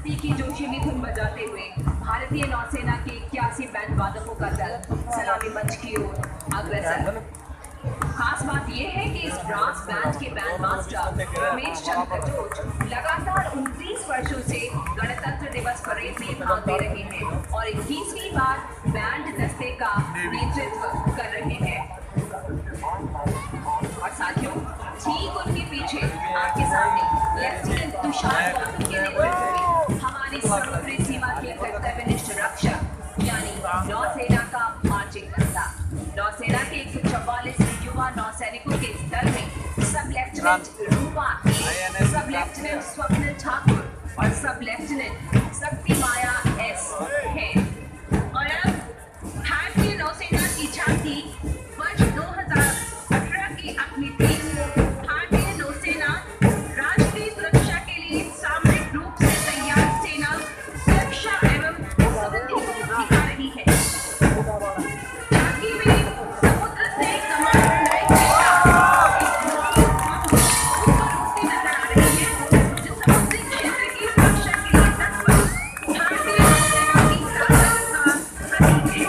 देशभक्ति की जोशीली धुन बजाते हुए भारतीय नौसेना के 81 बैंड वादकों का दल सलामी मंच की ओर अग्रसर। खास बात यह है कि इस ब्रास बैंड के बैंड मास्टर रमेश चंद्र कटोच लगातार 29 वर्षों से गणतंत्र दिवस परेड में भाग ले रहे हैं और 21वीं बार बैंड दस्ते का नेतृत्व कर रहे हैं। और साथियों, ठीक उनके पीछे आपके सामने लेफ्टिनेंट तुषार गौतम के नेतृत्व में हमारी समुद्री सीमा के कर्तव्यनिष्ठ रक्षक यानी नौसेना का मार्चिंग दस्ता। नौसेना के 144 युवा नौसैनिकों के इस दल में सब लेफ्टिनेंट रूपा ए, सब लेफ्टिनेंट स्वप्निल ठाकुर और सब लेफ्टिनेंट शक्ति माया एस हैं। और अब भारतीय नौसेना की झांकी वर्ष 2018 की अपनी थीम भारतीय नौसेना राष्ट्रीय सुरक्षा के लिए सामरिक रूप से तैयार सेना सुरक्षा एवं समृद्धि को दिखा रही है। झांकी में समुद्र से कमांड लाइन के नजर आ रही है जो समुद्री क्षेत्र की सुरक्षा के लिए तत्पर भारतीय नौसेना की ताकत का प्रतीक है।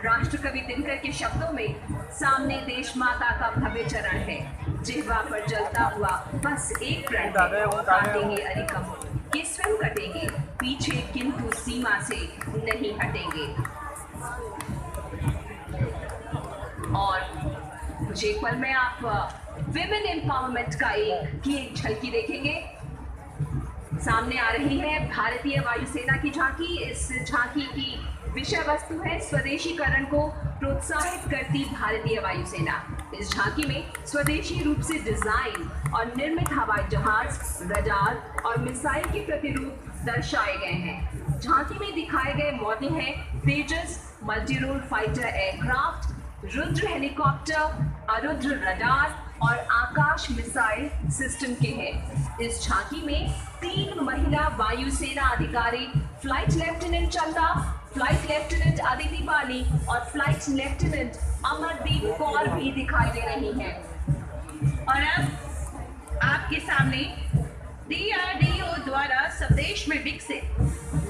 राष्ट्रकवि दिनकर के शब्दों में सामने देश माता का भव्य चरण है, जिह्वा पर जलता हुआ बस एक प्रण है, काटेंगे अरिकम के स्वयं कटेंगे पीछे किंतु सीमा से नहीं हटेंगे। और कुछ एक पल में आप विमेन एम्पावरमेंट का एक झलकी देखेंगे। सामने आ रही है भारतीय वायुसेना की झांकी। इस झांकी की विषय वस्तु है स्वदेशीकरण को प्रोत्साहित करती भारतीय वायुसेना। इस झांकी में स्वदेशी रूप से डिजाइन और निर्मित हवाई जहाज, रडार और मिसाइल के प्रतिरूप दर्शाए गए हैं। झांकी में दिखाए गए मॉडल हैं Tejas multi role fighter aircraft, Rudra helicopter, Arudra radar और आकाश मिसाइल सिस्टम के हैं। इस झांकी में 3 महिला वायुसेना अधिकारी फ्लाइट लेफ्टिनेंट चंदा, फ्लाइट लेफ्टिनेंट अदिति पाली और फ्लाइट लेफ्टिनेंट अमरदीप कौर भी दिखाई दे रही हैं। और अब आपके सामने DRDO द्वारा स्वदेश में विकसित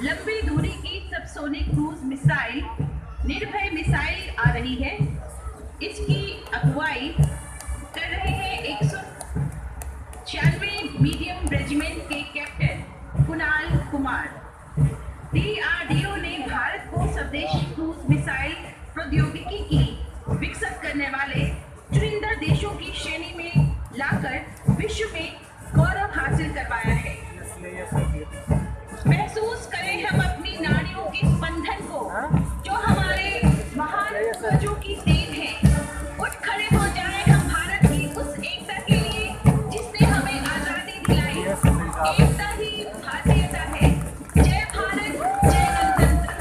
लंबी दूरी की सबसोनिक क्रूज मिसाइल निर्भय मिसाइल आ रही है। इसकी अगुवाई कर रहे हैं 196 मीडियम रेजिमेंट के कैप्टन कुणाल कुमार। DRDO ने भारत को स्वदेशी क्रूज मिसाइल प्रौद्योगिकी की विकसित करने वाले चुनिंदा देशों की श्रेणी में लाकर विश्व में गौरव हासिल करवाया है। महसूस करें हम अपनी नाड़ियों के स्पंदन को, जो हमारे महान पूर्वजों की देन है। उठ खड़े हो जाएं हम भारत की उस एकता के लिए जिसने हमें आजादी दिलाई। एकता ही भारतीयता है। जय भारत, जय गणतंत्र।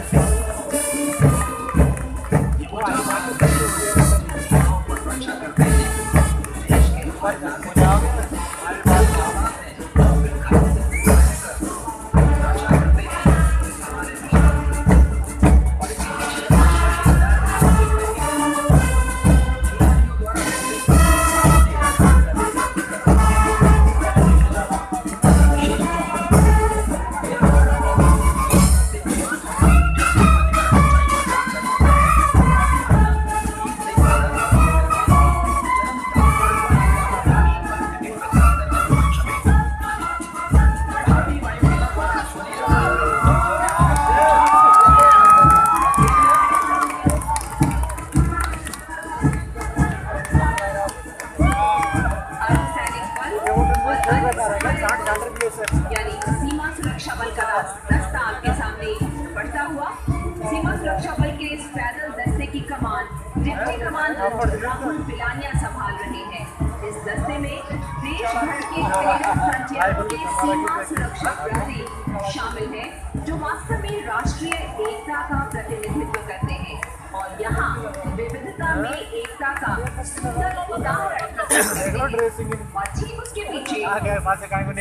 सीमा सुरक्षा बल के इस पैदल दस्ते की कमान डिप्टी कमांडर राहुल पिलानिया संभाल रहे हैं। इस दस्ते में देश भर के 13 फ्रंटियरों के सीमा सुरक्षा प्रहरी शामिल हैं, जो वास्तव में राष्ट्रीय एकता का प्रतिनिधित्व करते हैं और यहाँ विविधता में एकता का सुंदर उदाहरण प्रस्तुत करते हैं। और ठीक उसके पीछे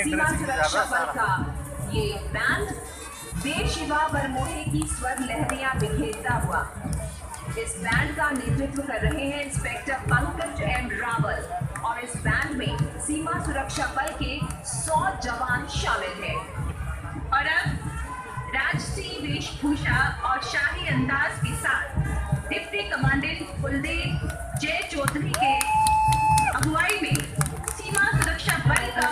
सीमा सुरक्षा बल का ये बैंड देव शिवा बरमोहे की स्वर लहरियां बिखेरता हुआ। इस बैंड का नेतृत्व कर रहे हैं इंस्पेक्टर पंकज एम रावल और इस बैंड में सीमा सुरक्षा बल के 100 जवान शामिल हैं। और अब राजसी वेशभूषा और शाही अंदाज के साथ डिप्टी कमांडेंट कुलदीप जय चौधरी के अगुवाई में सीमा सुरक्षा बल का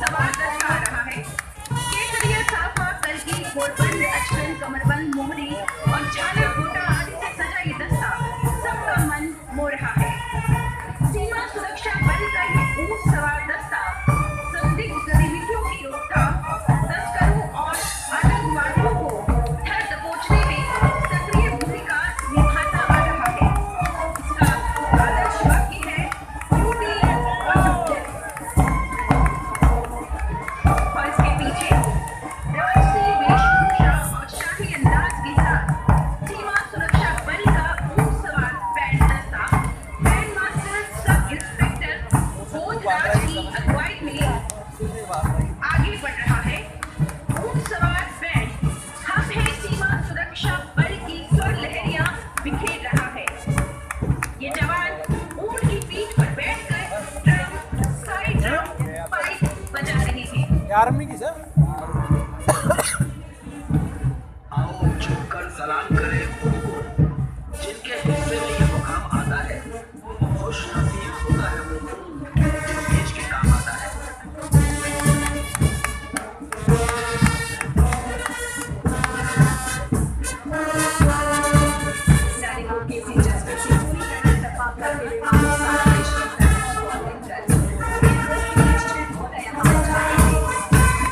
सवार दस्ता आ रहा है। केसरिया साफा कलगी घोड़बंद अचकन कमरबंद मोहरी और झालर गोटा आदि से सजा ये दस्ता सबका मन मोह रहा है। सीमा सुरक्षा बल का ये ऊंट सवार दस्ता संदिग्ध गतिविधियों की रोकथाम, तस्करों और आतंकवादियों को धर दबोचने में सक्रिय भूमिका निभाता आ रहा है। इसका आदर्श वाक्य है और इसके पीछे राजसी वेशभूषा और शाही अंदाज के साथ सीमा सुरक्षा बल का ऊंट सवार बैंड दस्ता band master sub inspector Bodhraj की अगुवाई में आगे बढ़ रहा है। ऊंट सवार बैंड हम है सीमा सुरक्षा बल की स्वर लहरियां बिखेर रहा है। ये जवान ऊंट की पीठ पर बैठकर ड्रम, साइड ड्रम, पाइप बजा रहे हैं। आर्मी की सर आओ झुककर सलाम करें उनको जिनके हिस्से में ये मुकाम आता है। खुश नसीब होता है वो जो देश के काम आता है। सैनिकों के दिलचस्पी से पूरी तरह इत्तेफाक करते हुए सारा देश के सैनिकों को अवगत कर निश्चित हो गया हमारे जाने और फिर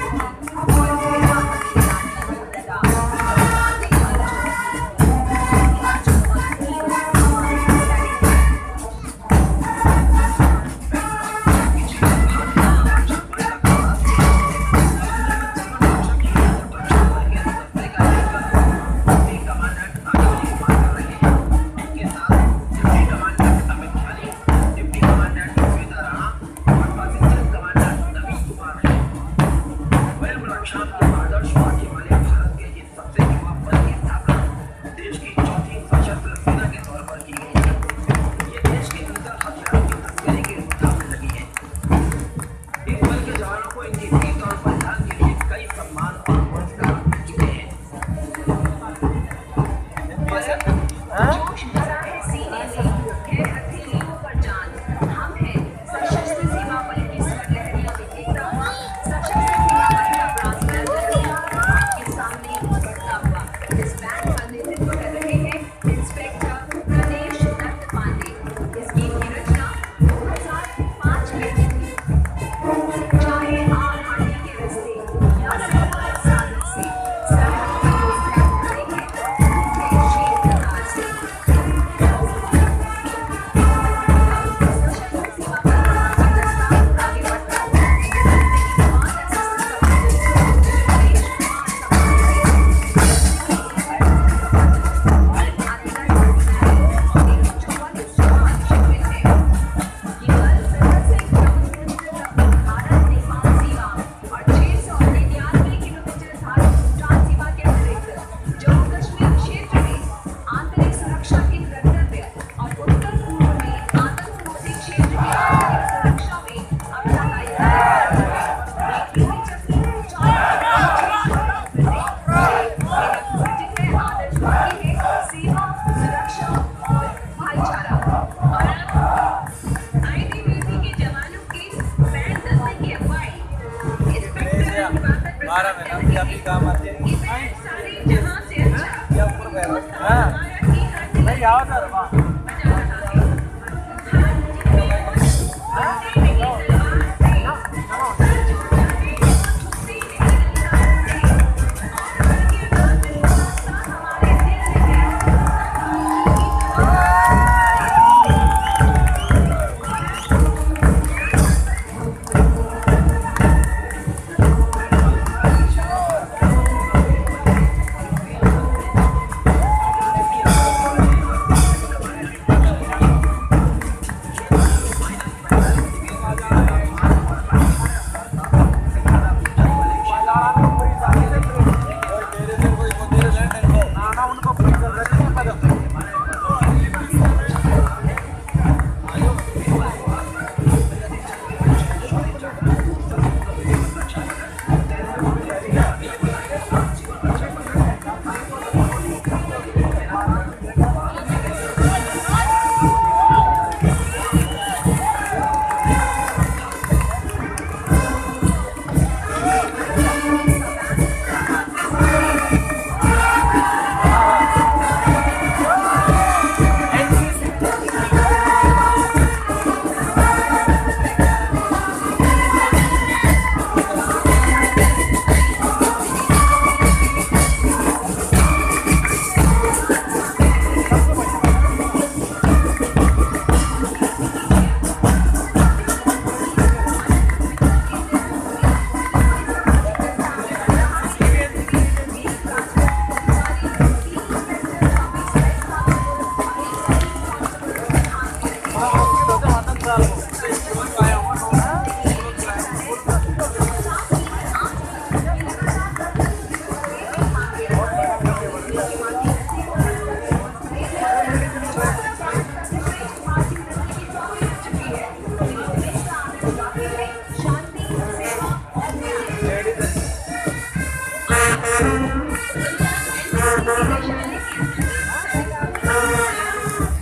जोश भरा है सीने में, है हथेलियों पर जान। हम हैं सशस्त्र सीमा बल की स्वर लहरियां बिखेरता हुआ, सशस्त्र सीमा बल का ब्रास बैंड आपके सामने बढ़ता हुआ। इस बैंड का नेतृत्व कर रहे हैं इंस्पेक्टर गणेश दत्त पांडे। इस गीत की रचना 2005 में हुई थी। चाहे आग हांडी के रास्ते या समुद्र सागर से सरहद पर दोस्त खड़े हैं, शेर कतार से काम आते हैं नहीं आओ सर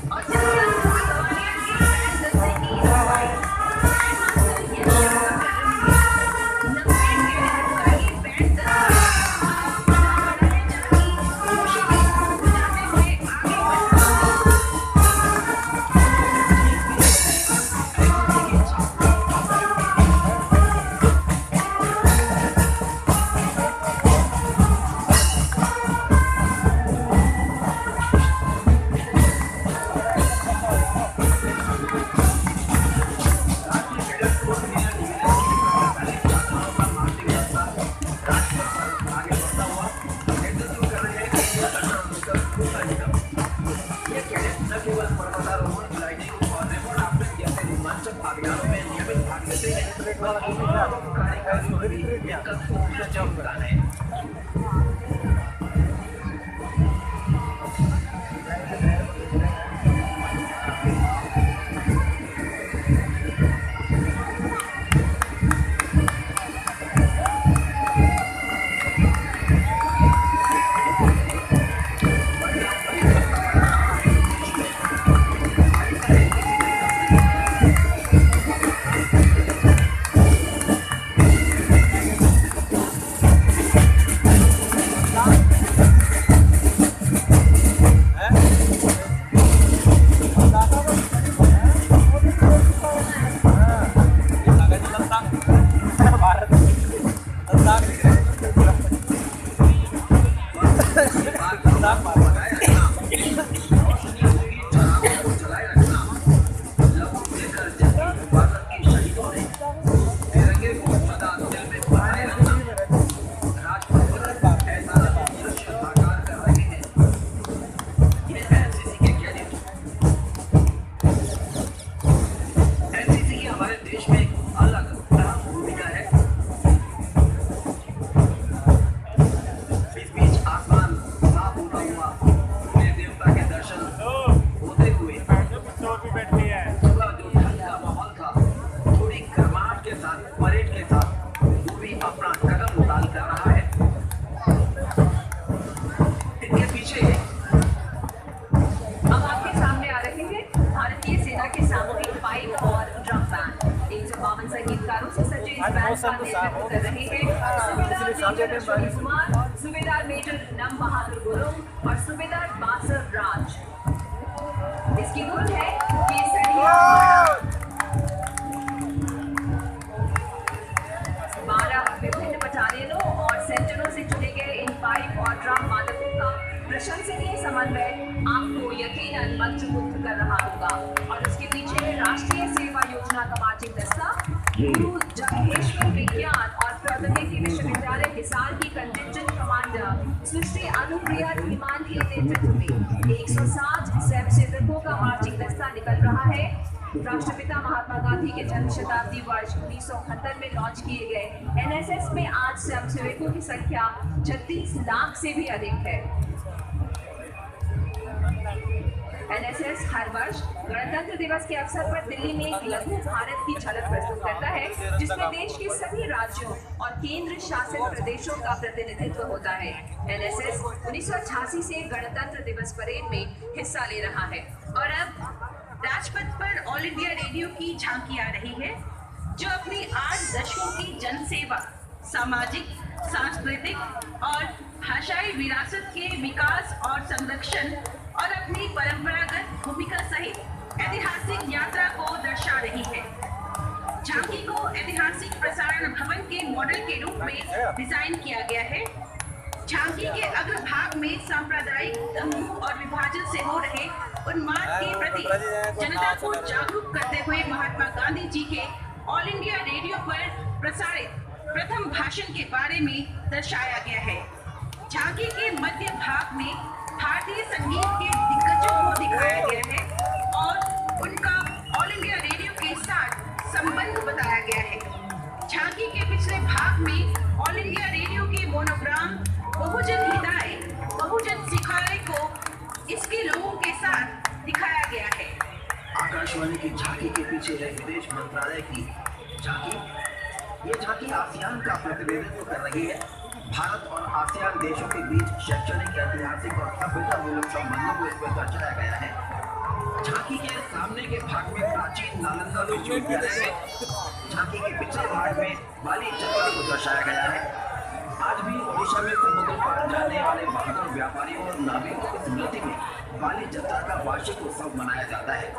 और चलिए अब ग्वालियर के बैंड दस्ते की सफाई बैंड मास्टर यश यादव कर रहे हैं। नवखेड़ के ये बैंड दस्ता बड़ा है जबकि खुशी गीत बजाते हुए आगे बढ़ रहा है। ये कैडेट न केवल पर्वतारोहण, ग्लाइडिंग और रेमोट ऑपरेट जैसे रोमांचक अभियानों में नियमित भाग लेते हैं, बल्कि कार्यक्रमों में भी इनका खूबसूरत योगदान है। संगीतकारों से सजे इस बैंड का नेतृत्व कर रहे हैं सूबेदार मेजर अश्विनी कुमार, सूबेदार मेजर नम बहादुर गुरुंग और सूबेदार बासर राज। इसकी धुन है केसरिया 12 विभिन्न बटालियनों और सेक्टरों से चुने गए इन पाइप और ड्रम वादकों का प्रशंसनीय समन्वय आपको यकीनन मंत्रमुग्ध कर रहा होगा। और उसके पीछे राष्ट्रीय सेवा योजना का मार्चिंग दस्ता गुरु जगहेश्वर विज्ञान और प्रौद्योगिकी विश्वविद्यालय हिसार की कंटिजेंट कमांडर सृष्टि अनुप्रिया धीमान के नेतृत्व में 160 स्वयंसेवकों का मार्चिंग दस्ता निकल रहा है। राष्ट्रपिता महात्मा गांधी के जन्म शताब्दी वर्ष 1971 में लॉन्च किए गए एनएसएस में आज स्वयंसेवकों की संख्या 36 लाख से भी अधिक है। एनएसएस हर वर्ष गणतंत्र दिवस के अवसर पर दिल्ली में एक लघु भारत की झलक प्रस्तुत करता है, जिसमें देश के सभी राज्यों और केंद्र शासित प्रदेशों का प्रतिनिधित्व होता है। एनएसएस 1988 से गणतंत्र दिवस परेड में हिस्सा ले रहा है। और अब राजपथ पर ऑल इंडिया रेडियो की झांकी आ रही है, जो अपनी 8 दशकों की जनसेवा, सामाजिक, सांस्कृतिक और भाषाई विरासत के विकास और संरक्षण और अपनी परंपरागत भूमिका सहित ऐतिहासिक यात्रा को दर्शा रही है। झांकी को ऐतिहासिक प्रसारण भवन के मॉडल के रूप में डिजाइन किया गया है। झांकी के अग्रभाग में सांप्रदायिक दंगों और विभाजन से हो रहे उन्माद के प्रति जनता को जागरूक करते हुए महात्मा गांधी जी के ऑल इंडिया रेडियो पर प्रसारित प्रथम भाषण के बारे में दर्शाया गया है। झांकी के मध्य भाग में भारतीय संगीत के दिग्गजों को दिखाया गया है और उनका ऑल इंडिया रेडियो के साथ संबंध बताया गया है। झांकी के पिछले भाग में ऑल इंडिया रेडियो के मोनोग्राम बहुजन हिताय बहुजन सिखाए को इसके लोगों के साथ दिखाया गया है। आकाशवाणी की झांकी के पीछे है विदेश मंत्रालय की झांकी। ये झांकी आसियान का प्रतिनिधित्व कर रही है। भारत और आसियान देशों के बीच शैक्षणिक, ऐतिहासिक और सभ्यतामूलक संबंधों को इसमें दर्शाया गया है। झांकी के सामने के भाग में प्राचीन नालंदा विश्वविद्यालय है। झांकी के पिछले भाग में बाली चक्र को दर्शाया गया है। आज भी ओडिशा में समुद्र पार जाने वाले बहादुर व्यापारियों और नाविकों की स्मृति में बाली जत्रा का वार्षिक उत्सव मनाया जाता है।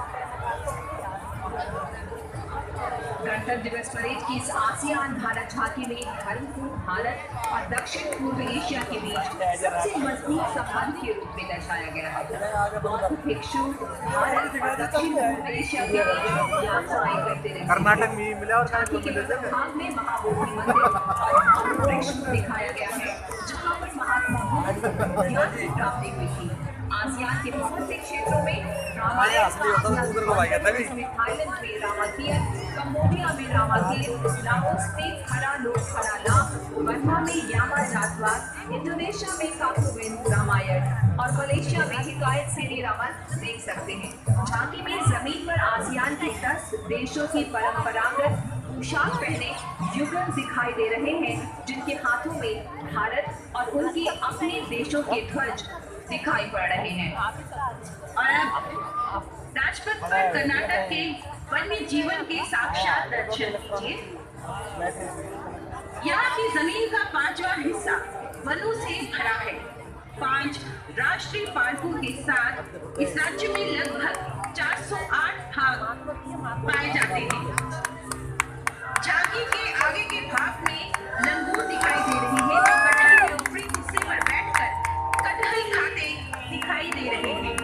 गणतंत्र दिवस परेड की इस आसियान भारत झांकी में धर्मपुर भारत और दक्षिण पूर्व एशिया के बीच सबसे मजबूत संबंध के रूप में दर्शाया गया है। बौद्ध भिक्षु भारत और दक्षिण पूर्व एशिया के बीच यात्राएं करते रहे। कर्नाटक में मिला और झांकी के भाग में महाबोधि मंदिर और वृक्ष दिखाया गया है, जहाँ पर महात्मा बुद्ध ज्ञान की प्राप्ति हुई थी। आसियान के बहुत से क्षेत्रों में रामायण, थाईलैंड में रामातीयन, कंबोडिया में रामातीयन, लाओस में खरा लोक खराला, बर्मा में यामा जातवाद, इंडोनेशिया में काकुविन रामायण और मलेशिया में हिकायत सेरी रावण देख सकते हैं। झांकी में जमीन पर आसियान के 10 देशों की परंपरागत पोशाक पहने युगल दिखाई दे रहे हैं, जिनके हाथों में भारत और उनके अपने देशों के ध्वज दिखाई पड़ रहे हैं। और अब राजपथ पर कर्नाटक के वन्य जीवन के साक्षात दर्शन कीजिए। यहाँ की जमीन का 5वां हिस्सा वनों से भरा है। 5 राष्ट्रीय पार्कों के साथ इस राज्य में लगभग 408 भाग पाए जाते हैं। झांकी के आगे के भाग में लंगूर दिखाई दे रही है, जो कटहल के ऊपरी हिस्से पर बैठकर कटहल खाते दिखाई दे रहे हैं।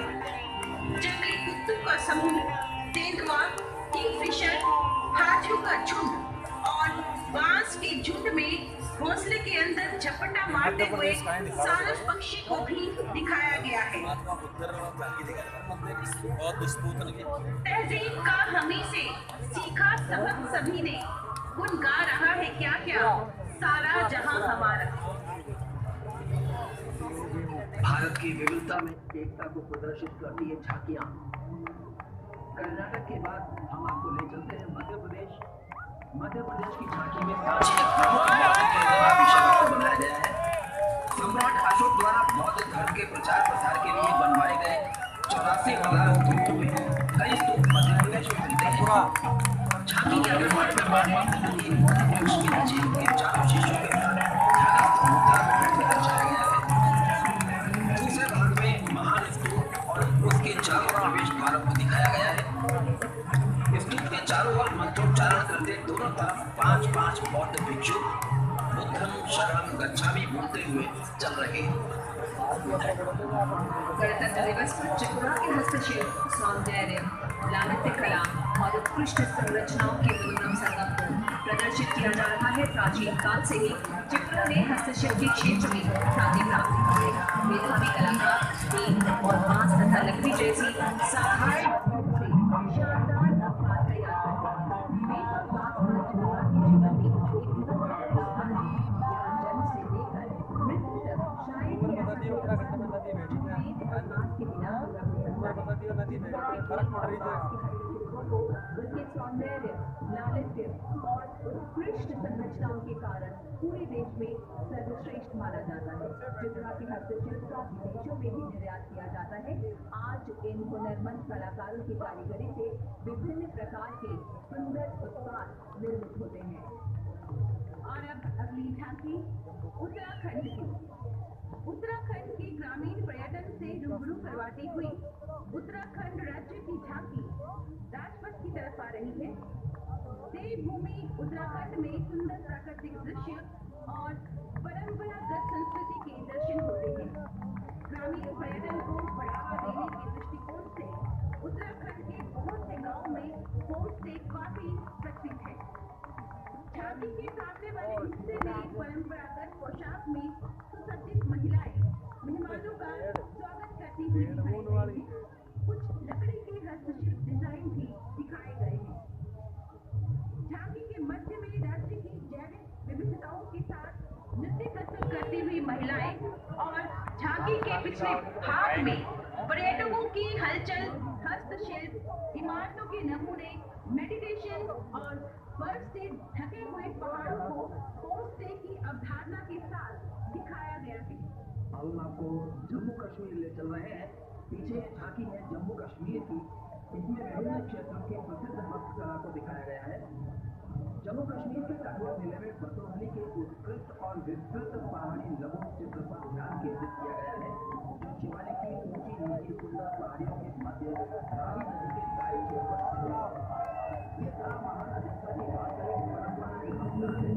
जंगली कुत्तों का समूह, तेंदुआ, किंगफिशर, हाथियों का झुंड और बांस के झुंड में घोंसले के अंदर झपटा मारते हुए सारस पक्षी को भी दिखाया गया है। तहजीब का हमी से सीखा सबक सभी ने, गुन गा रहा है क्या क्या सारा जहां हमारा। भारत की विविधता में एकता को प्रदर्शित करती है झांकियां। कर्नाटक के बाद हम आपको ले चलते हैं मध्य प्रदेश। मध्य प्रदेश की झांकी में बनाया गया है। सम्राट अशोक द्वारा बौद्ध धर्म के प्रचार प्रसार के लिए बनवाए गए 84,000 स्तूपों में कई स्तूप मध्य प्रदेश में मिलते हैं। झांकी के अगले भाग में महात्मा बुद्ध की वृक्ष के नीचे उनके चारों शिष्यों के साथ दर्शाया गया है। दूसरे भाग में महान स्तूप और उसके चारों प्रवेश द्वारों को दिखाया गया है। स्तूप के चारों ओर मंत्रोच्चारण करते दोनों तरफ 5-5 बौद्ध भिक्षु बुद्धं शरणं गच्छामि बोलते हुए चल रहे हैं। गणतंत्र दिवस पर त्रिपुरा के हस्तशिल्प, सौंदर्य, लालित्य कला और उत्कृष्ट संरचनाओं के मनोरम संगम को प्रदर्शित किया जा रहा है। प्राचीन काल से ही त्रिपुरा ने हस्तशिल्प के क्षेत्र में ख्याति प्राप्त की है। मेधावी कलाकार ईंट और बांस तथा लकड़ी जैसी साधारण शानदार नक्काश तैयार करते हैं। त्रिपुरा के जीवन में एक जन्म से लेकर मृत्यु तक शायद ही ऐसा कोई उसके सौंदर्य, लालित्य और उत्कृष्ट संरचनाओं के कारण पूरे देश में सर्वश्रेष्ठ माना जाता है। त्रिपुरा के हस्तशिल्प का विदेशों में भी निर्यात किया जाता है। आज इन हुनरमंद कलाकारों की कारीगरी से विभिन्न प्रकार के सुंदर उत्पाद निर्मित होते हैं। और अब अगली झांकी उत्तराखंड की। उत्तराखंड के ग्रामीण पर्यटन से रूबरू करवाती हुई उत्तराखंड राज्य की झांकी राजपथ की तरफ आ रही है। देवभूमि उत्तराखंड में सुंदर प्राकृतिक दृश्य और परंपरागत संस्कृति के दर्शन होते हैं। ग्रामीण पर्यटन को बढ़ावा देने के दृष्टिकोण से उत्तराखंड के बहुत से गांवों में होम स्टे काफी प्रसिद्ध है। झांकी के सामने वाले हिस्से में परंपरागत पोशाक में सुसज्जित महिलाएं मेहमानों का स्वागत करती हुई दिखाई गई हैं। कुछ लकड़ी के हस्तशिल्प डिजाइन भी दिखाए गए हैं। झांकी के मध्य में राज्य की जैविक विविधताओं के साथ नृत्य प्रस्तुत करती हुई महिलाएं और झांकी के पिछले भाग में पर्यटकों की हलचल, हस्तशिल्प, इमारतों के नमूने, मेडिटेशन और बर्फ से ढके हुए पहाड़ों को होम स्टे की अवधारणा के साथ दिखाया गया है। अब हम आपको जम्मू कश्मीर ले चल रहे हैं। पीछे झांकी है जम्मू कश्मीर की। इसमें विभिन्न क्षेत्रों के प्रसिद्ध हस्तकला को दिखाया गया है। जम्मू कश्मीर के कठुआ जिले में बसोहली के उत्कृष्ट और विस्तृत पहाड़ी लघु चित्र पर ध्यान केंद्रित किया गया है, जो शिवालिक की ऊंची नीची सुंदर पहाड़ियों के मध्य रावी नदी के दाई छोर पर स्थित है। ये कला महानदी की वास्तविक परंपरा की अवसर है।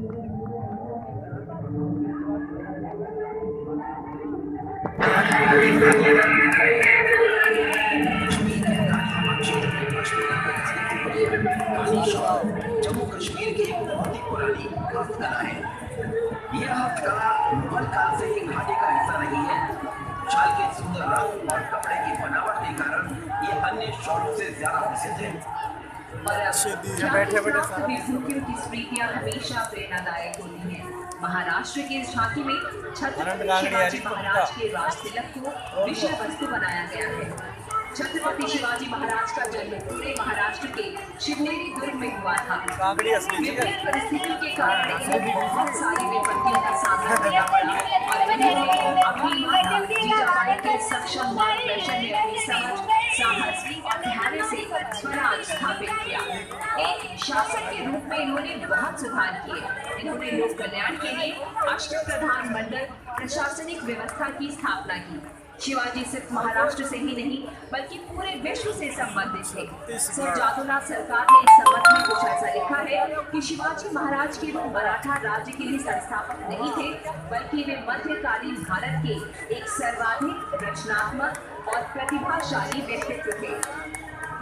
जम्मू कश्मीर की एक बहुत ही पुरानी हस्तकला है। यह हस्तकला मुगल काल से ही घाटी का हिस्सा रही है। शाल के सुंदर रंग और कपड़े की बनावट के कारण ये अन्य शॉलों से ज्यादा प्रसिद्ध है। झांकी की स्मृतियां हमेशा प्रेरणादायक होती हैं। महाराष्ट्र के इस झांकी में छत्रपति शिवाजी महाराज के राज तिलक को विषय वस्तु बनाया गया है। छत्रपति शिवाजी महाराज का जन्म पूरे महाराष्ट्र के शिवनेरी दुर्ग में हुआ था। विभिन्न परिस्थितियों के कारण इन्हें बहुत सारी विपत्तियों का सामना करना पड़ा और इन्होंने अपनी माता जीजाबाई के सक्षम मार्गदर्शन में अपनी समझ, साहस और धैर्य से स्वराज स्थापित किया। एक शासक के रूप में इन्होंने बहुत सुधार किए। इन्होंने लोक कल्याण के लिए अष्टप्रधान मंडल प्रशासनिक व्यवस्था की स्थापना की। शिवाजी सिर्फ महाराष्ट्र से ही नहीं बल्कि पूरे विश्व से संबंधित थे। सर जादूनाथ सरकार ने इस संबंध में कुछ ऐसा लिखा है कि शिवाजी महाराज केवल मराठा राज्य के ही संस्थापक नहीं थे, बल्कि वे मध्यकालीन भारत के एक सर्वाधिक रचनात्मक और प्रतिभाशाली व्यक्तित्व थे।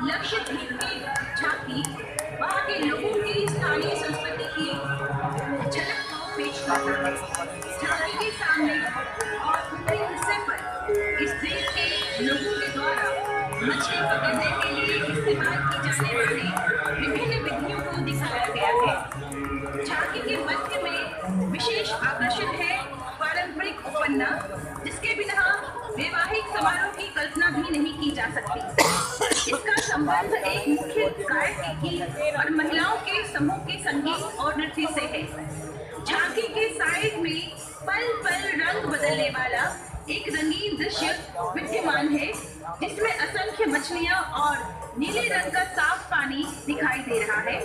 लक्षद्वीप की झांकी वहाँ के लोगों की स्थानीय संस्कृति की झलक को पेश करता है। झांकी के सामने और ऊपरी हिस्से पर इस देश के लोगों के द्वारा मछली पकड़ने के लिए इस्तेमाल की जाने वाली विभिन्न विधियों को दिखाया गया है। झांकी के मध्य में विशेष आकर्षण है पारंपरिक उपन्ना, जिसके बिना वैवाहिक समारोह की कल्पना भी नहीं की जा सकती। इसका संबंध एक मुख्य गायकी और महिलाओं के समूह के संगीत और नृत्य से है। झांकी के साइड में पल पल रंग बदलने वाला एक रंगीन दृश्य विद्यमान है, जिसमें असंख्य मछलियां और नीले रंग का साफ पानी दिखाई दे रहा है।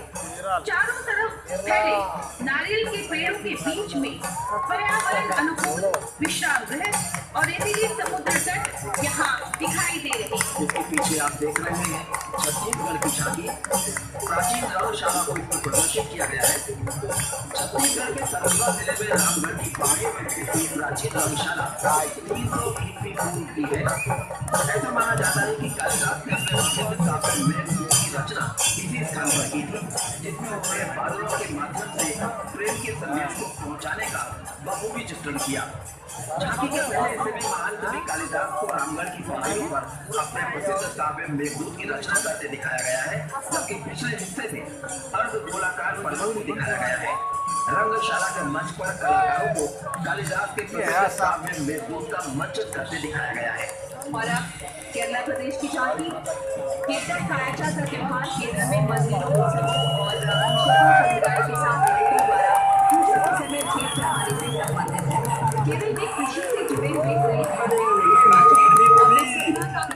चारों तरफ फैले नारियल के पेड़ों के बीच में पर्यावरण अनुकूल विश्राम गृह और रेतीली समुद्र तट यहाँ दिखाई दे रहे हैं। इसके पीछे आप देख रहे हैं छत्तीसगढ़ की झांकी। प्राचीन रंगशाला को इस पर प्रदर्शित किया गया है। छत्तीसगढ़ के सरगुजा जिले में रामगढ़ की पहाड़ियों में स्थित प्राचीन रंगशाला 300 ईस्वी पूर्व की है। ऐसा माना जाता है कि कालिदास ने अपने प्रसिद्ध काव्य मेघदूत की रचना इसी स्थान पर की थी, जिसमें उन्होंने बादलों के माध्यम से प्रेम के संदेश को पहुंचाने का बखूबी चित्रण किया। झांकी के पहले हिस्से में महान कवि कालिदास को रामगढ़ की पहाड़ियों पर अपने प्रसिद्ध काव्य मेघदूत की रचना करते दिखाया गया है, जबकि पिछले हिस्से में अर्ध गोलाकार पर्वत को दिखाया गया है। रंगशाला के मंच पर कलाकारों को कालिदास के प्रसिद्ध काव्य मेघदूत का मंचन करते दिखाया गया है। और अब केरला प्रदेश की झांकी। केरल कायाचा का त्योहार केरल में मंदिरों उत्सवों और समुदाय के साथ लोगों द्वारा पूजा के समय खेत प्रणाली से संबंधित है। केरल में कृषि से जुड़े हुए कई पर्व और प्रकृति के प्रति श्रद्धा को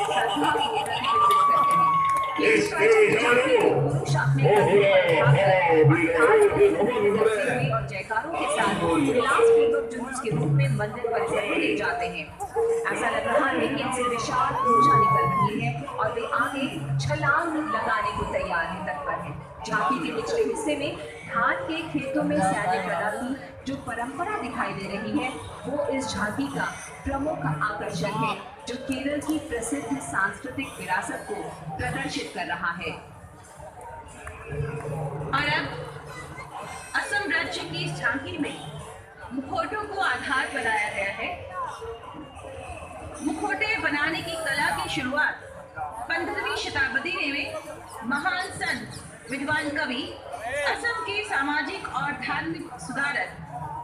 प्रतिबिंबित करते हैं। पुरुष अपने और जयकारों के साथ विलासपूर्वक जुलूस के रूप में मंदिर परिसर में ले जाते हैं। ऐसा लग रहा है कि इनसे विशाल ऊर्जा निकल रही है और वे आगे छलांग लगाने को तैयार हैं, तत्पर हैं। झांकी के पिछले हिस्से में धान के खेतों में सैन्य कला की जो परंपरा दिखाई दे रही है, वो इस झांकी का प्रमुख आकर्षण है, जो केरल की प्रसिद्ध सांस्कृतिक विरासत को प्रदर्शित कर रहा है। और अब असम राज्य की इस झांकी में मुखौटों को आधार बनाया गया है। मुखौटे बनाने की कला की शुरुआत 15वीं शताब्दी में महान संत, विद्वान कवि, असम के सामाजिक और धार्मिक सुधारक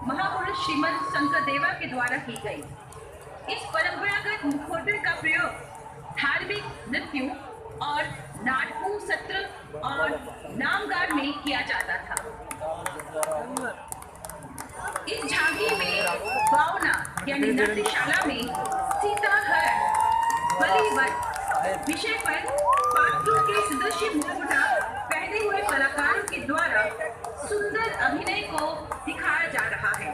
महापुरुष श्रीमद शंकरदेवा के द्वारा की गई। इस परंपरागत मुखौटे का प्रयोग धार्मिक नृत्यों और नाटकों, सत्र और नामगान में किया जाता था। इस झांकी में बावना यानी नृत्यशाला में सीता हरण बलिवध विषय पर पात्रों के सदस्य मुखौटा पहने हुए कलाकारों के द्वारा सुंदर अभिनय को दिखाया जा रहा है।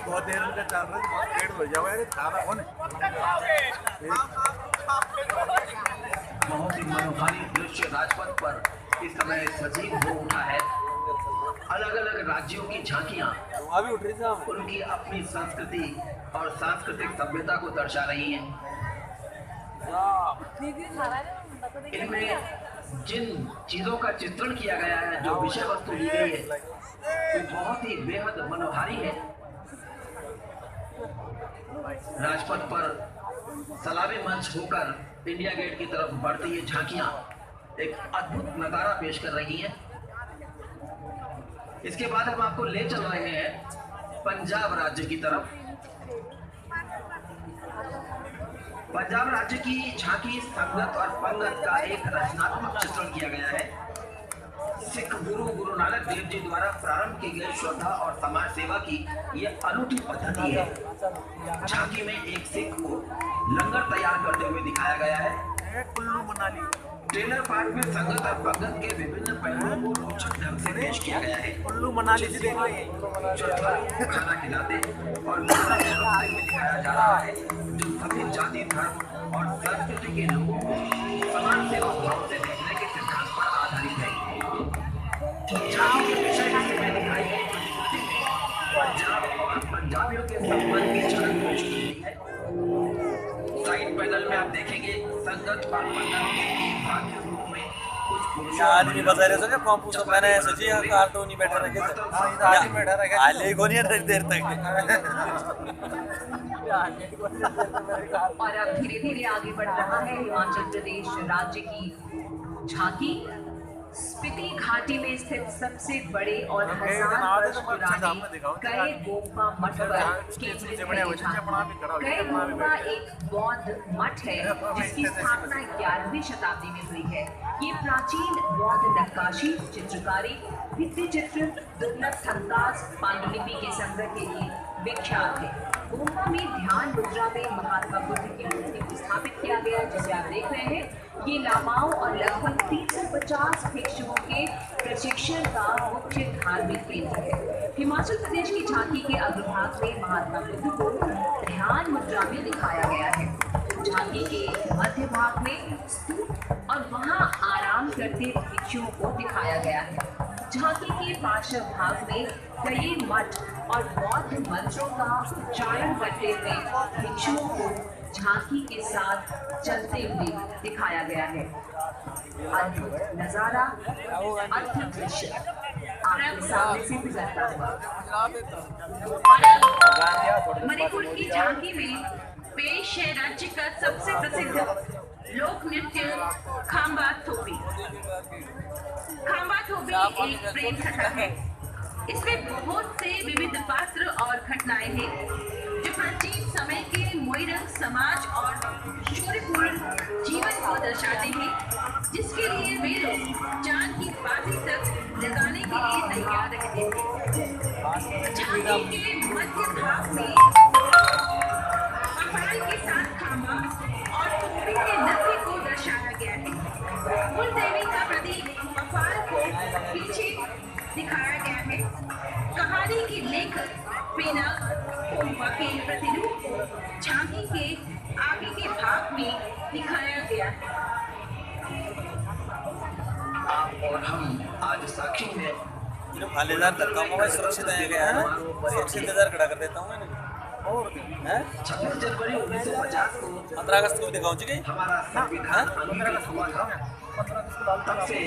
बहुत देर में चल रहा है, बहुत पेड़ हो जाओ यार, खाना कौन है? बहुत ही मनोहारी दृश्य राजपथ पर इस समय सजीव हो उठा है। अलग अलग राज्यों की झांकियां अभी उठ रही साहब। उनकी अपनी संस्कृति और सांस्कृतिक सभ्यता को दर्शा रही हैं। इनमें जिन चीजों का चित्रण किया गया है, जो विषय वस्तु ली गई है, वो बहुत ही बेहद मनोहारी है। राजपथ पर सलामी मंच होकर इंडिया गेट की तरफ बढ़ती ये झांकियां एक अद्भुत नजारा पेश कर रही हैं। इसके बाद हम आपको ले चल रहे हैं पंजाब राज्य की तरफ। पंजाब राज्य की झांकी संगत और पंगत का एक रचनात्मक चित्रण किया गया है। सिख गुरु नानक देव जी द्वारा प्रारंभ की गई श्रद्धा और समाज सेवा की यह अनूठी पद्धति है। झांकी में एक सिख को लंगर तैयार करते हुए दिखाया गया है। कुल्लू मनाली ट्रेलर पार्ट में संगत और पंगत के विभिन्न पहलुओं को रोचक ढंग से पेश किया गया है। कुल्लू मनाली से देख रहे जो खाना खिलाते और दिखाया जा रहा है, जो सभी जाति धर्म और संस्कृति के लोगों को समान सेवा भाव से देखने के सिद्धांत पर आधारित है। झांकी के विषय हिस्से में दिखाई गई प्रस्तुति में पंजाब और पंजाबियों के संबंध की झलक पेश की गई है। साइड पैनल में आप देखेंगे संगत और पंगत के तीन भाग के रूप में कुछ पुरुषों आदमी बता रहे थे पंप तो मैंने सोची कार्टून ही बैठा रखे थे। हां ये आदमी बैठा रखे आले को नहीं देर तक। और अब धीरे धीरे आगे बढ़ रहा है हिमाचल प्रदेश राज्य की झांकी। स्पीति घाटी में स्थित सबसे बड़े और हजार वर्ष पुराने कई गोम्पा मठ पर केंद्रित है झांकी। कई गोम्पा एक बौद्ध मठ है जिसकी स्थापना 11वीं शताब्दी में हुई है। ये प्राचीन बौद्ध नक्काशी, चित्रकारी, भित्ति चित्र, दुर्लभ थंकास, पांडुलिपि के संग्रह के लिए विख्यात है। गोम्पा में ध्यान मुद्रा में महात्मा बुद्ध की मूर्ति को स्थापित किया गया, जिसे आप देख रहे हैं। ये लामाओं और लगभग 350 भिक्षुओं के प्रशिक्षण का मुख्य धार्मिक केंद्र है। हिमाचल प्रदेश की झांकी के अग्रभाग में महात्मा बुद्ध को ध्यान मुद्रा में दिखाया गया है। झांकी के मध्य भाग में स्तूप और वहां आराम करते भिक्षुओं को दिखाया गया है। झांकी के पार्श्व भाग में कई मठ और बौद्ध मंत्रों का उच्चारण करते हुए भिक्षुओं को झांकी के साथ चलते हुए दिखाया गया है। अद्भुत नजारा, अद्भुत दृश्य आपके सामने से गुजरता हुआ। मणिपुर की झांकी में पेश है राज्य का सबसे प्रसिद्ध लोक नृत्य खांबा थोपी। खांबा थोपी एक प्रेम कथा है। इसमें बहुत से विविध पात्र और घटनाएं हैं जो प्राचीन समय के मोइरंग समाज और शौर्यपूर्ण जीवन को दर्शाते हैं, जिसके लिए वे लोग जान की बाजी तक लगाने के लिए तैयार रहते थे। झांकी के मध्य भाग में पहाड़ के साथ खांबा और थोपी के नृत्य को दर्शाया गया है। कुल देवी का प्रतीक पहाड़ को पीछे दिखाया गया है। कहानी के लेखक पेना कोम्पा के प्रतिरूप को झांकी के आगे के भाग में दिखाया गया है। आप और हम आज साक्षी में फालेदार धक्का में सुरक्षित है गया है ना, सुरक्षित इंतजार खड़ा कर देता हूँ मैंने। और हैं 26 जनवरी 1950 को 15 अगस्त को दिखाऊं जी हमारा संविधान अनुमोदित हुआ था। तब से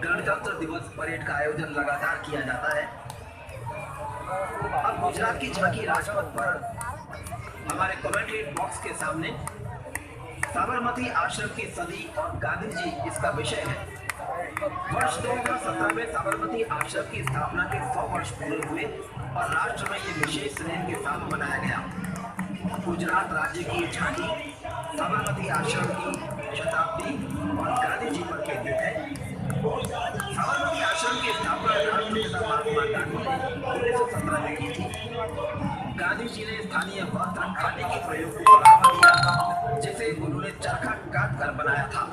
गणतंत्र दिवस परेड का आयोजन लगातार किया जाता है। अब गुजरात की झांकी राजपथ पर हमारे कमेंट्री बॉक्स के सामने साबरमती आश्रम की सदी और गांधी जी इसका विषय है। वर्ष 2017 में साबरमती आश्रम की स्थापना के 100 वर्ष पूरे हुए और राष्ट्र में ये विशेष स्नेह के साथ मनाया गया। गुजरात राज्य की झांकी साबरमती आश्रम की शताब्दी और गांधी जी पर केंद्रित है। साबरमती आश्रम की स्थापना राष्ट्रपिता महात्मा गांधी ने 1917 में की थी। गांधी जी ने स्थानीय वस्त्र खादी के प्रयोग को बढ़ावा दिया, जिसे उन्होंने चरखा काट कर बनाया था।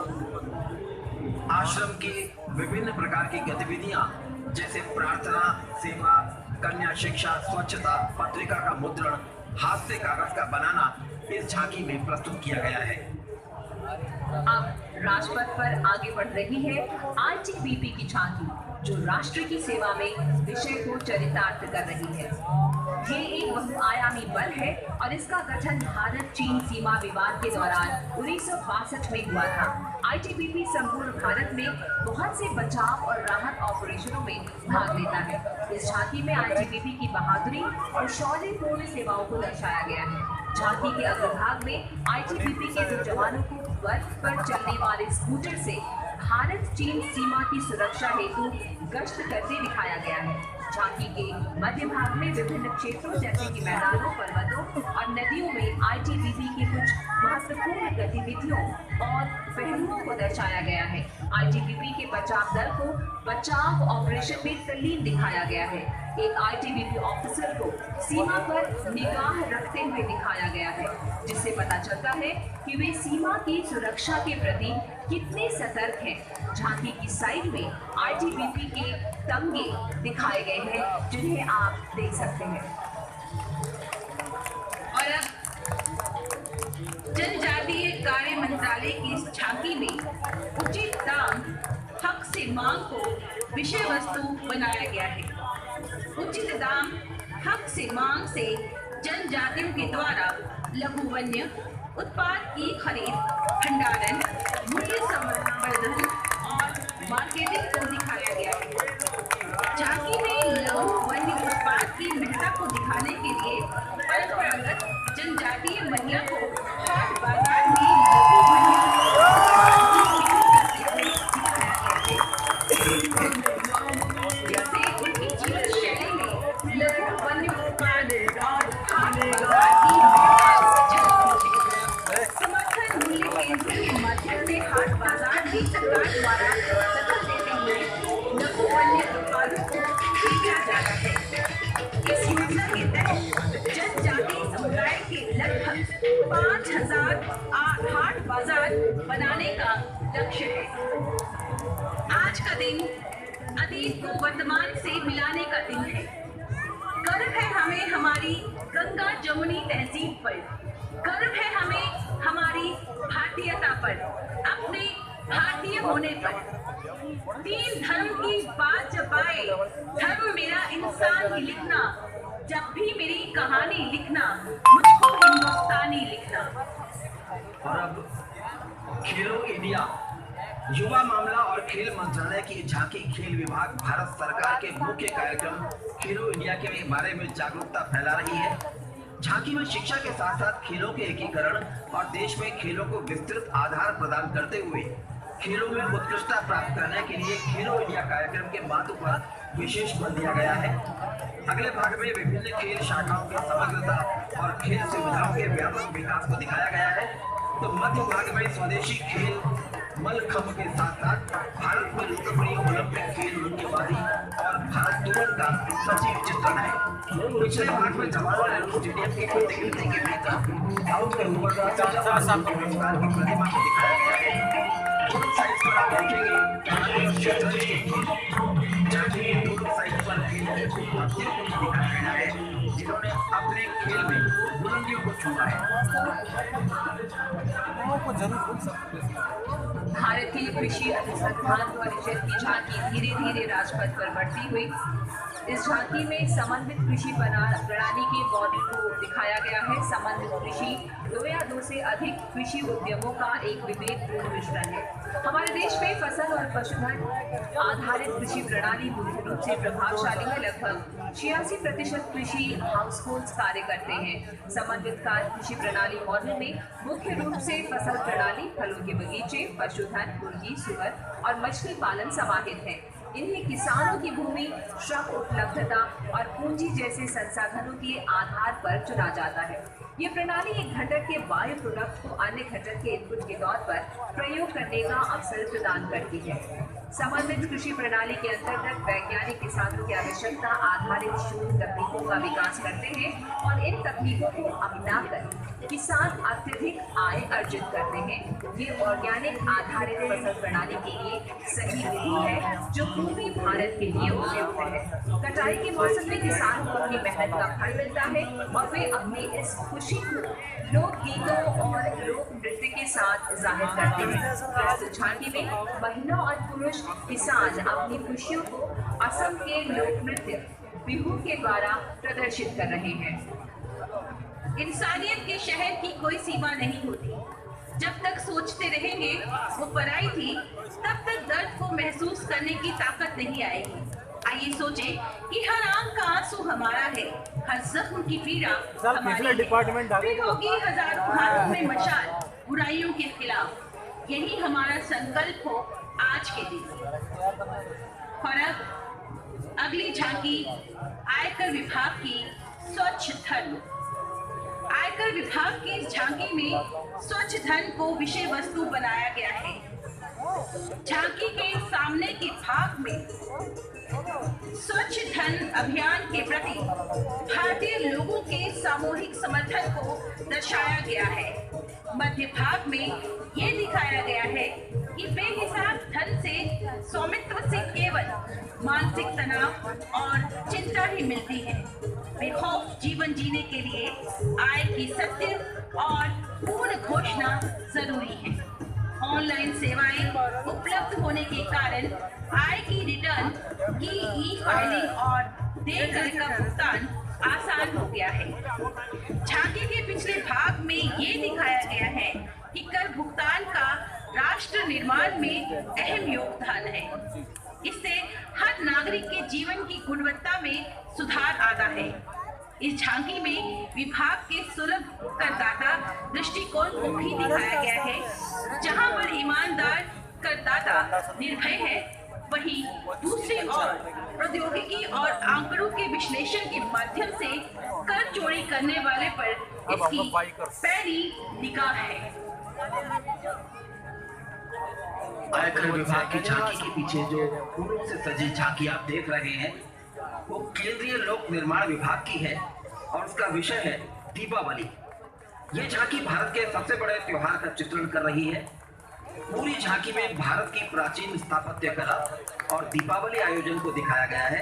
आश्रम की विभिन्न प्रकार की गतिविधियां जैसे प्रार्थना, सेवा, कन्या शिक्षा, स्वच्छता, पत्रिका का मुद्रण, हाथ से कागज का बनाना इस झांकी में प्रस्तुत किया गया है। अब राजपथ पर आगे बढ़ रही है आईटीबीपी की झांकी, जो राष्ट्र की सेवा में विषय को चरितार्थ कर रही है। ये एक बहुआयामी बल है और इसका गठन भारत चीन सीमा विवाद के दौरान 1962 में हुआ था। आईटीबीपी संपूर्ण भारत में बहुत से बचाव और राहत ऑपरेशनों में भाग लेता है। इस झांकी में आईटीबीपी की बहादुरी और शौर्यपूर्ण सेवाओं को दर्शाया गया है। झांकी के अग्रभाग में आईटीबीपी के 2 जवानों को बर्फ पर चलने वाले स्कूटर से भारत चीन सीमा की सुरक्षा हेतु गश्त करते दिखाया गया है। झांकी के मध्य भाग में विभिन्न क्षेत्रों जैसे कि मैदानों, पर्वतों और नदियों में आईटीबीपी की कुछ महत्वपूर्ण गतिविधियों और पहलुओं को दर्शाया गया है। आईटीबीपी के बचाव दल को बचाव ऑपरेशन में तल्लीन दिखाया गया है। एक आईटीबीपी ऑफिसर को सीमा पर निगाह रखते हुए दिखाया गया है, जिससे पता चलता है कि वे सीमा की सुरक्षा के प्रति कितने सतर्क हैं। झांकी की साइड में आईटीबीपी के तमगे दिखाए गए हैं, जिन्हें आप देख सकते हैं। और अब जनजातीय कार्य मंत्रालय की इस झांकी में उचित दाम, हक से मांग को विषय वस्तु बनाया गया है। उचित दाम, हक से मांग से जनजातियों के द्वारा लघु वन्य उत्पाद की खरीद, भंडारण, मूल्य संवर्धन और मार्केटिंग को दिखाया गया है। झांकी में लघु वन्य उत्पाद की महत्ता को दिखाने के लिए परंपरागत जनजातीय महिला को हाट बाजार में लघु वन्य जैसे उनकी जीवन शैली में लघु वन्य उत्पाद और हाट बाजार की समर्थन मूल्य केंद्रों के माध्यम से हाट बाजार में सरकार द्वारा दखल देते हुए लघु वन्य उत्पादों को खरीदा जाता है। इस योजना के तहत जनजातीय समुदाय के लगभग 5000 हाट बाजार बनाने का लक्ष्य है। आज का दिन अतीत को वर्तमान से मिलाने का दिन है। गर्व है हमें हमारी गंगा जमुनी तहजीब पर, गर्व है हमें हमारी भारतीयता पर, अपने भारतीय होने पर। 3 धर्म की बात जब आए, धर्म मेरा इंसान ही लिखना, जब भी मेरी कहानी लिखना, मुझको हिंदुस्तानी लिखना। और अब खेलो इंडिया युवा मामला और खेल मंत्रालय की झांकी खेल विभाग भारत सरकार के मुख्य कार्यक्रम खेलो इंडिया के बारे में जागरूकता फैला रही है। झांकी में शिक्षा के साथ साथ खेलों के एकीकरण और देश में खेलों को विस्तृत आधार प्रदान करते हुए खेलों में उत्कृष्टता प्राप्त करने के लिए खेलो इंडिया कार्यक्रम के महत्व पर विशेष बल दिया गया है। अगले भाग में विभिन्न खेल शाखाओं की समग्रता और खेल सुविधाओं के व्यापक विकास को दिखाया गया है। तो मध्य भाग में स्वदेशी खेल मल्लखंब के साथ साथ भारत में लोकप्रिय ओलंपिक खेल मुक्केबाजी और भारोत्तोलन का सजीव चित्रण है। पिछले भाग में जवाहरलाल नेहरू स्टेडियम की प्रतिकृति के भीतर दाऊद के ऊपर पुरस्कार की प्रतिमा को दिखाया गया है। दोनों साइड पर आप देखेंगे शतरंज के खेल, झांकी के दोनों साइड पर खेल को दिखाया गया है, जिन्होंने अपने खेल में बुलंदियों को छुआ है। भारतीय कृषि अनुसंधान परिषद की झांकी धीरे धीरे राजपथ पर बढ़ती हुई। इस झांकी में समन्वित कृषि प्रणाली के मॉडल को दिखाया गया है। समन्वित कृषि 2 या 2 से अधिक कृषि उद्यमों का एक विवेकपूर्ण मिश्रण है। हमारे देश में फसल और पशुधन आधारित कृषि प्रणाली मुख्य रूप से प्रभावशाली है। लगभग 86% कृषि हाउसहोल्ड्स कार्य करते हैं। समन्वित कृषि प्रणाली मॉडल में मुख्य रूप से फसल प्रणाली, फलों के बगीचे, पशुधन, मुर्गी, सुअर और मछली पालन समाहित है। इन्हें किसानों की भूमि, श्रम उपलब्धता और पूंजी जैसे संसाधनों के आधार पर चुना जाता है। ये प्रणाली एक घटक के बायो प्रोडक्ट को अन्य घटक के इनपुट के तौर पर प्रयोग करने का अवसर प्रदान करती है। समन्वित कृषि प्रणाली के अंतर्गत वैज्ञानिक किसानों की आवश्यकता आधारित शोध तकनीकों का विकास करते हैं और इन तकनीकों को अपनाकर किसान अत्यधिक आय अर्जित करते हैं। ये ऑर्गेनिक आधारित फसल प्रणाली के लिए सही विधि है जो पूर्वी भारत के लिए उपयुक्त है। कटाई के मौसम में किसानों को अपनी मेहनत का फल मिलता है और वे अपनी इस खुशी को लोकगीतों और लोक नृत्य के साथ जाहिर करते हैं। प्रस्तुत झांकी में महिला और पुरुष किसान अपनी खुशियों को असम के लोक नृत्य बिहू के द्वारा प्रदर्शित कर रहे हैं। इंसानियत के शहर की कोई सीमा नहीं होती। जब तक सोचते रहेंगे वो पराई थी, तब तक दर्द को महसूस करने की ताकत नहीं आएगी। आइए सोचें कि हर आंख का आंसू हमारा है, हर जख्म की पीड़ा हमारी है। फिर होगी हजारों हाथों में मशाल बुराइयों के खिलाफ। यही हमारा संकल्प हो आज के दिन। फर्क अगली झांकी आयकर विभाग की स्वच्छ धन। आयकर विभाग की इस झांकी में स्वच्छ धन को विषय वस्तु बनाया गया है। झांकी के सामने के भाग में स्वच्छ धन अभियान के प्रति भारतीय लोगों के सामूहिक समर्थन को दर्शाया गया है। मध्य भाग में ये दिखाया गया है कि बेहिसाब धन से स्वामित्व से केवल मानसिक तनाव और चिंता ही मिलती है। बेखौफ जीवन जीने के लिए आय की सत्य और पूर्ण घोषणा जरूरी है। ऑनलाइन सेवाएं उपलब्ध होने के कारण आय की रिटर्न की ई-फाइलिंग और देय कर का भुगतान आसान हो गया है। झांकी के पिछले भाग में ये दिखाया गया है कि कर भुगतान का राष्ट्र निर्माण में अहम योगदान है। इससे हर नागरिक के जीवन की गुणवत्ता में सुधार आता है। इस झांकी में विभाग के सुलभ करदाता दृष्टिकोण को भी दिखाया गया है। जहां पर ईमानदार करदाता निर्भय है, वहीं दूसरी ओर प्रौद्योगिकी और आंकड़ों के विश्लेषण के माध्यम से कर चोरी करने वाले पर इसकी पैनी निगाह है। आयकर विभाग की झांकी के पीछे जो फूलों से सजी झांकी आप देख रहे हैं, वो केंद्रीय लोक निर्माण विभाग की है और उसका विषय है दीपावली। ये झांकी भारत के सबसे बड़े त्योहार का चित्रण कर रही है। पूरी झांकी में भारत की प्राचीन स्थापत्य कला और दीपावली आयोजन को दिखाया गया है।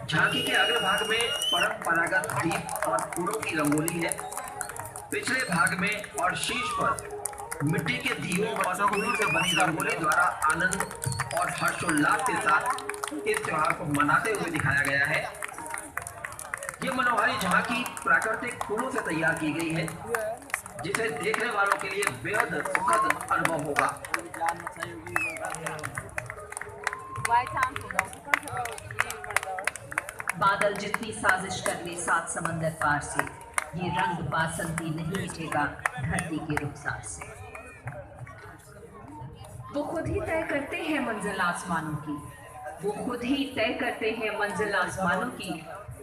झांकी के अग्रभाग में परंपरागत दीप और फूलों की रंगोली है। पिछले भाग में और शीर्ष पर मिट्टी के दीयों और फूलों से बनी रंगोली द्वारा आनंद और हर्षोल्लास के साथ इस त्योहार को मनाते हुए दिखाया गया है। ये मनोहारी झांकी प्राकृतिक फूलों से तैयार की गई है, जिसे देखने वालों के लिए बेहद सुखद अनुभव होगा। बादल जितनी साजिश कर ले सात समंदर पार से, ये रंग बासंती नहीं मिटेगा धरती के रुखसार से। वो खुद ही तय करते हैं मंजिल आसमानों की, वो खुद ही तय करते हैं मंजिल आसमानों की।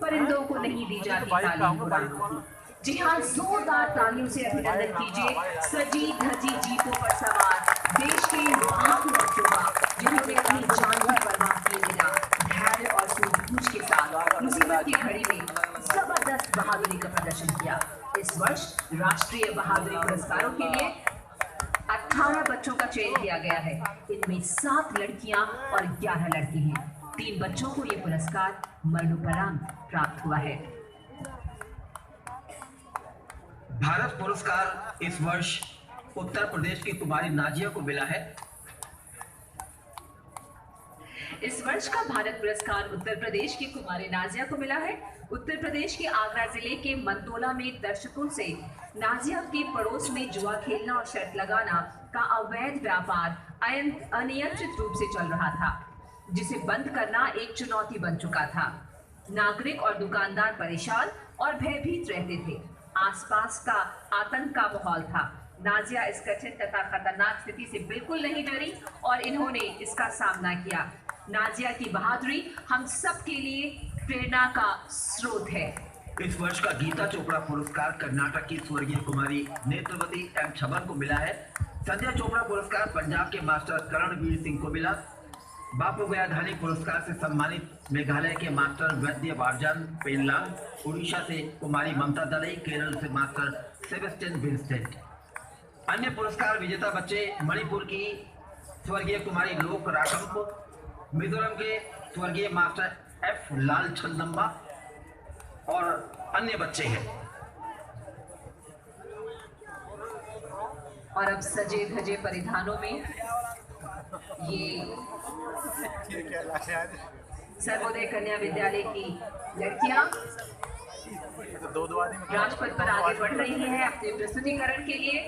परिंदों को नहीं दी जाती तालीम उड़ानों की। जी हाँ, जोरदार तालियों से अभिनंदन कीजिए सजी धजी जीपों पर सवार देश के लाखों बच्चों का, जिन्होंने अपनी जान की परवाह किए बिना धैर्य और सूझबूझ के साथ मुसीबत की घड़ी में जबरदस्त बहादुरी का प्रदर्शन किया। इस वर्ष राष्ट्रीय बहादुरी पुरस्कारों के लिए 18 बच्चों का चयन किया गया है। इनमें 7 लड़कियां और 11 लड़के हैं। 3 बच्चों को ये पुरस्कार मरणोपरांत प्राप्त हुआ है। भारत पुरस्कार इस वर्ष उत्तर प्रदेश की कुमारी नाजिया को मिला है। इस वर्ष का भारत पुरस्कार उत्तर प्रदेश की कुमारी नाजिया को मिला है। उत्तर प्रदेश के आगरा जिले के मंतोला में दर्शकों से नाजिया के पड़ोस में जुआ खेलना और शर्त लगाना का अवैध व्यापार अनियंत्रित रूप से चल रहा था, जिसे बंद करना एक चुनौती बन चुका था। नागरिक और दुकानदार परेशान और भयभीत रहते थे। आसपास का आतंक का माहौल था। नाजिया इस कठिन तथा खतरनाक स्थिति से बिल्कुल नहीं डरी और इन्होंने इसका सामना किया। नाजिया की बहादुरी हम सब के लिए प्रेरणा का स्रोत है। इस वर्ष का गीता चोपड़ा पुरस्कार कर्नाटक की स्वर्गीय कुमारी नेत्रवती एम छबन को मिला है। संध्या चोपड़ा पुरस्कार पंजाब के मास्टर करणवीर सिंह को मिला। बापू गयाधानी पुरस्कार से सम्मानित मेघालय के मास्टर वैद्य वारजान पेनलांग, उड़ीसा से कुमारी ममता दलई, केरल से मास्टर सेबेस्टियन विंसेंट। अन्य पुरस्कार विजेता बच्चे मणिपुर की स्वर्गीय कुमारी लोक राकम्प, मिजोरम के स्वर्गीय मास्टर एफ लाल छंदम्बा और अन्य बच्चे हैं। और अब सजे धजे परिधानों में ये सर्वोदय कन्या विद्यालय की लड़कियां राजपथ पर आगे बढ़ रही हैं अपने प्रस्तुतिकरण के लिए।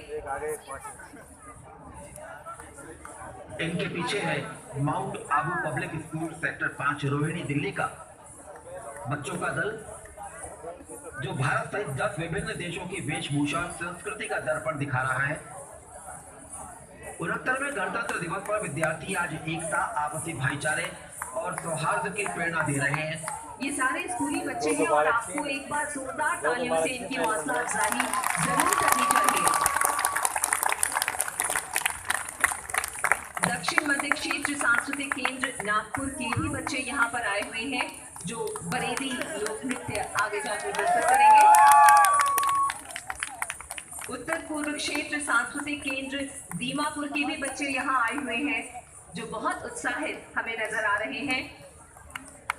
इनके पीछे है mount Abu public school sector 5 Rohini Delhi का बच्चों का दल, जो भारत सहित 10 विभिन्न देशों की वेशभूषा और संस्कृति का दर्पण दिखा रहा है। 69वें गणतंत्र दिवस पर विद्यार्थी आज एकता, आपसी भाईचारे और सौहार्द की प्रेरणा दे रहे हैं। ये सारे स्कूली बच्चे हैं और आपको एक बार जोरदार तालियों से इनकी हौसला अफजाई जरूर करनी चाहिए। दक्षिण मध्य क्षेत्र सांस्कृतिक केंद्र नागपुर के भी बच्चे यहाँ पर आए हुए हैं, जो बरेली लोक नृत्य आगे जाकर प्रस्तुत करेंगे। उत्तर पूर्व क्षेत्र सांस्कृतिक केंद्र दीमापुर के भी बच्चे यहाँ आए हुए हैं, जो बहुत उत्साहित हमें नजर आ रहे हैं।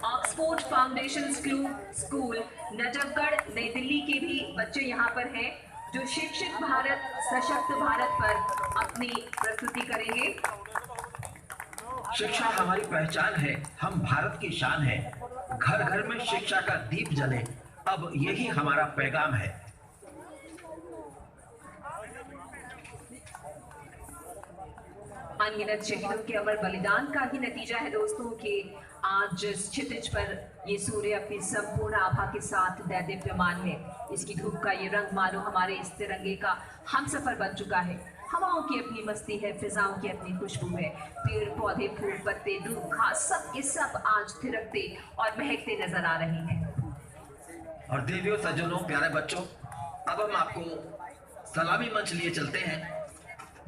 ऑक्सफोर्ड फाउंडेशन स्कूल नजफगढ़ नई दिल्ली के भी बच्चे यहाँ पर हैं, जो शिक्षित भारत सशक्त भारत पर अपनी प्रस्तुति करेंगे। शिक्षा हमारी पहचान है, हम भारत की शान है। घर घर में शिक्षा का दीप जले, अब यही हमारा पैगाम है। अनगिनत शहीदों के अमर बलिदान का ही नतीजा है दोस्तों कि आज क्षितिज पर ये सूर्य अपनी संपूर्ण आभा के साथ दैदीप्यमान है। इसकी धूप का ये रंग मानो हमारे इस तिरंगे का हमसफर बन चुका है। हवाओं की अपनी मस्ती है, फिजाओं की अपनी खुशबू है। पेड़ पौधे फूल पत्ते धूप घास सब के सब आज थिरकते और महकते नजर आ रहे हैं। और देवियों सज्जनों प्यारे बच्चों, अब हम आपको सलामी मंच लिए चलते हैं,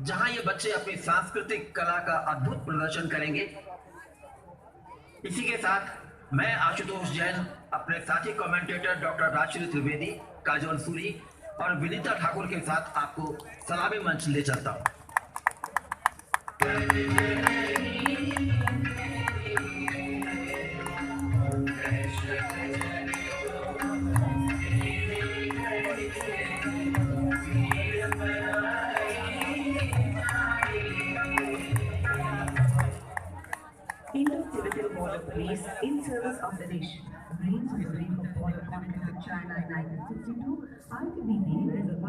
जहां ये बच्चे अपनी सांस्कृतिक कला का अद्भुत प्रदर्शन करेंगे। इसी के साथ मैं आशुतोष जैन अपने साथी कमेंटेटर डॉक्टर राजश्री त्रिवेदी, काजल सूरी और विनीता ठाकुर के साथ आपको सलामी मंच ले चलता हूं। Indo-Tibetan Border Police in service of the nation. Brains of the brave of border conflict with China in 1962, ITBP is a